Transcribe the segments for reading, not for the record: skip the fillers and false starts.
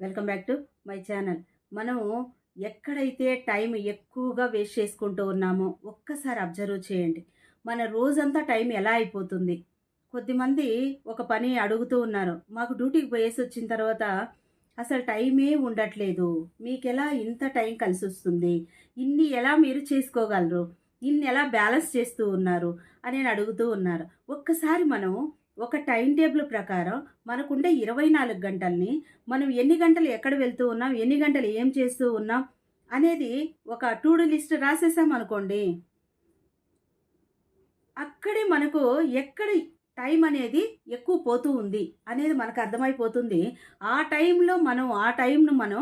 Welcome back to my channel. మనము ఎక్కడైతే time ఎక్కువగా వేస్ట్ చేసుకుంటూ ఉన్నామో ఒక్కసారి అబ్జర్వ్ చేయండి. మన రోజంతా టైం ఎలా అయిపోతుంది. కొద్దిమంది ఒక పని అడుగుతూ ఉన్నారు. మాకు డ్యూటీకి పోయేసి వచ్చిన తర్వాత అసలు టైమే ఉండట్లేదు. మీకెలా ఇంత టైం కలిసొస్తుంది? ఇన్ని ఎలా మీరు చేసుకోగలరు? ఇన్ని ఎలా బ్యాలెన్స్ చేస్తూ ఉన్నారు? అని అడుగుతూ ఉన్నారు. ఒక్కసారి మనం ఒక టైం టేబుల్ ప్రకారం మనకుండే 24 గంటల్ని మనం ఎన్ని గంటలు ఎక్కడ వెళ్తూ ఉన్నాం, ఎన్ని గంటలు ఏం చేస్తూ ఉన్నాం అనేది ఒక టు డూ లిస్ట్ రాసేసామనుకోండి, అక్కడే మనకు ఎక్కడ టైం అనేది ఎక్కువ పోతూ ఉంది అనేది మనకు అర్థమైపోతుంది. ఆ టైంలో మనం ఆ టైంను మనం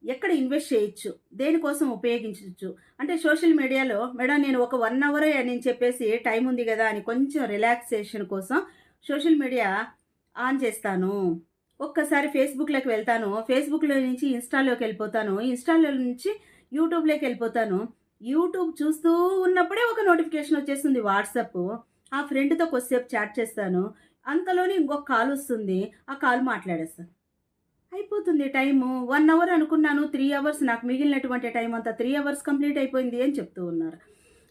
ఎక్కడ ఇన్వెస్ట్ చేయొచ్చు, దేనికోసం ఉపయోగించొచ్చు. అంటే సోషల్ మీడియాలో మేడం నేను ఒక 1 అవరే అని చెప్పేసి టైం ఉంది గదా అని కొంచెం రిలాక్సేషన్ కోసం సోషల్ మీడియా ఆన్ చేస్తాను. ఒక్కసారి ఫేస్‌బుక్‌లోకి వెళ్తాను. ఫేస్‌బుక్‌లో నుంచి ఇన్‌స్టాలోకెళ్ళిపోతాను. ఇన్‌స్టాలో నుంచి యూట్యూబ్‌లోకెళ్ళిపోతాను. యూట్యూబ్ చూస్తూ ఉన్నప్పుడే ఒక నోటిఫికేషన్ వచ్చేస్తుంది వాట్సాపు. ఆ ఫ్రెండ్‌తో కొద్దిసేపు చాట్ చేస్తాను. అంతలోనే ఇంకొక కాలొస్తుంది. ఆ కాల్ మాట్లాడేస్తాను. అయిపోతుంది టైము. 1 అవర్ అనుకున్నాను. 3 అవర్స్ నాకు మిగిలినటువంటి టైం అంతా 3 అవర్స్ కంప్లీట్ అయిపోయింది అని చెప్తూ ఉన్నారు.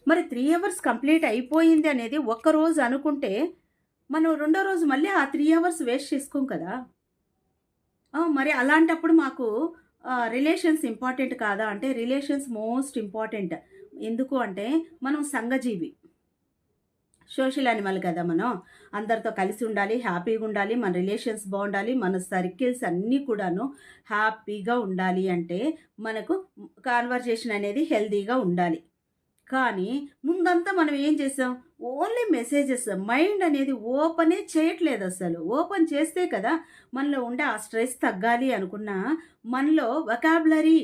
మరి 3 అవర్స్ కంప్లీట్ అయిపోయింది అనేది ఒక్కరోజు అనుకుంటే, మనం రెండో రోజు మళ్ళీ ఆ 3 అవర్స్ వేస్ట్ చేసుకోం కదా! మరి అలాంటప్పుడు మాకు రిలేషన్స్ ఇంపార్టెంట్ కాదా అంటే, రిలేషన్స్ మోస్ట్ ఇంపార్టెంట్. ఎందుకు అంటే, మనం సంఘజీవి. సోషల్ యానిమల్ కదా మనం. అందరితో కలిసి ఉండాలి, హ్యాపీగా ఉండాలి, మన రిలేషన్స్ బావుండాలి, మన సర్కిల్స్ అన్నీ కూడాను హ్యాపీగా ఉండాలి అంటే, మనకు కన్వర్జేషన్ అనేది హెల్తీగా ఉండాలి. కానీ ముందంతా మనం ఏం చేసాం? Only messages. మైండ్ అనేది ఓపెనే చేయట్లేదసలు. ఓపెన్ చేస్తే కదా మనలో ఉండే ఆ స్ట్రెస్ తగ్గాలి అనుకున్నా, మనలో వొకాబులరీ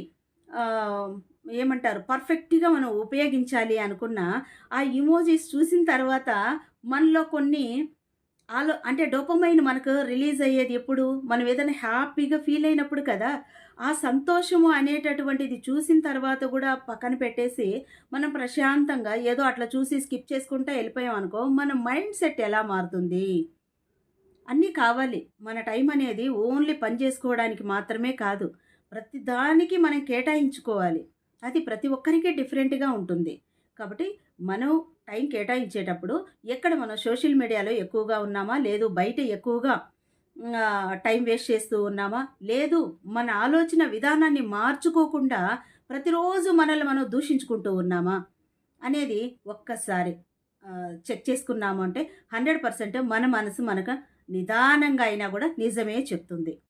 ఆహ్, ఏమంటారు పర్ఫెక్ట్‌గా మనం ఉపయోగించాలి అనుకున్న, ఆ ఇమోజిస్ చూసిన తర్వాత మనలో కొన్ని అంటే డోపమైన్ మనకు రిలీజ్ అయ్యేది ఎప్పుడు? మనం ఏదైనా హ్యాపీగా ఫీల్ అయినప్పుడు కదా! ఆ సంతోషము అనేటటువంటిది చూసిన తర్వాత గూడా పక్కన పెట్టేసి, మనం ప్రశాంతంగా ఏదో అట్లా చూసి స్కిప్ చేసుకుంటా ఎళ్ళిపోయామనుకో, మన మైండ్ సెట్ ఎలా మారుతుంది? అన్నీ కావాలి. మన టైం అనేది ఓన్లీ పని చేసుకోవడానికి మాత్రమే కాదు. ప్రతి దానికి మనం కేటాయించుకోవాలి. అది ప్రతి ఒక్కరికి డిఫరెంట్‌గా ఉంటుంది. కాబట్టి మనం టైం కేటాయించేటప్పుడు ఎక్కడ మనం సోషల్ మీడియాలో ఎక్కువగా ఉన్నామా? లేదు బయట ఎక్కువగా టైం వేస్ట్ చేస్తూ ఉన్నామా? లేదు మన ఆలోచన విధానాన్ని మార్చుకోకుండా ప్రతిరోజు మనల్ని మనం దూషించుకుంటూ ఉన్నామా? అనేది ఒక్కసారి చెక్ చేసుకున్నాము అంటే 100% మన మనసు మనకు నిదానంగా అయినా గూడా నిజమే చెప్తుంది.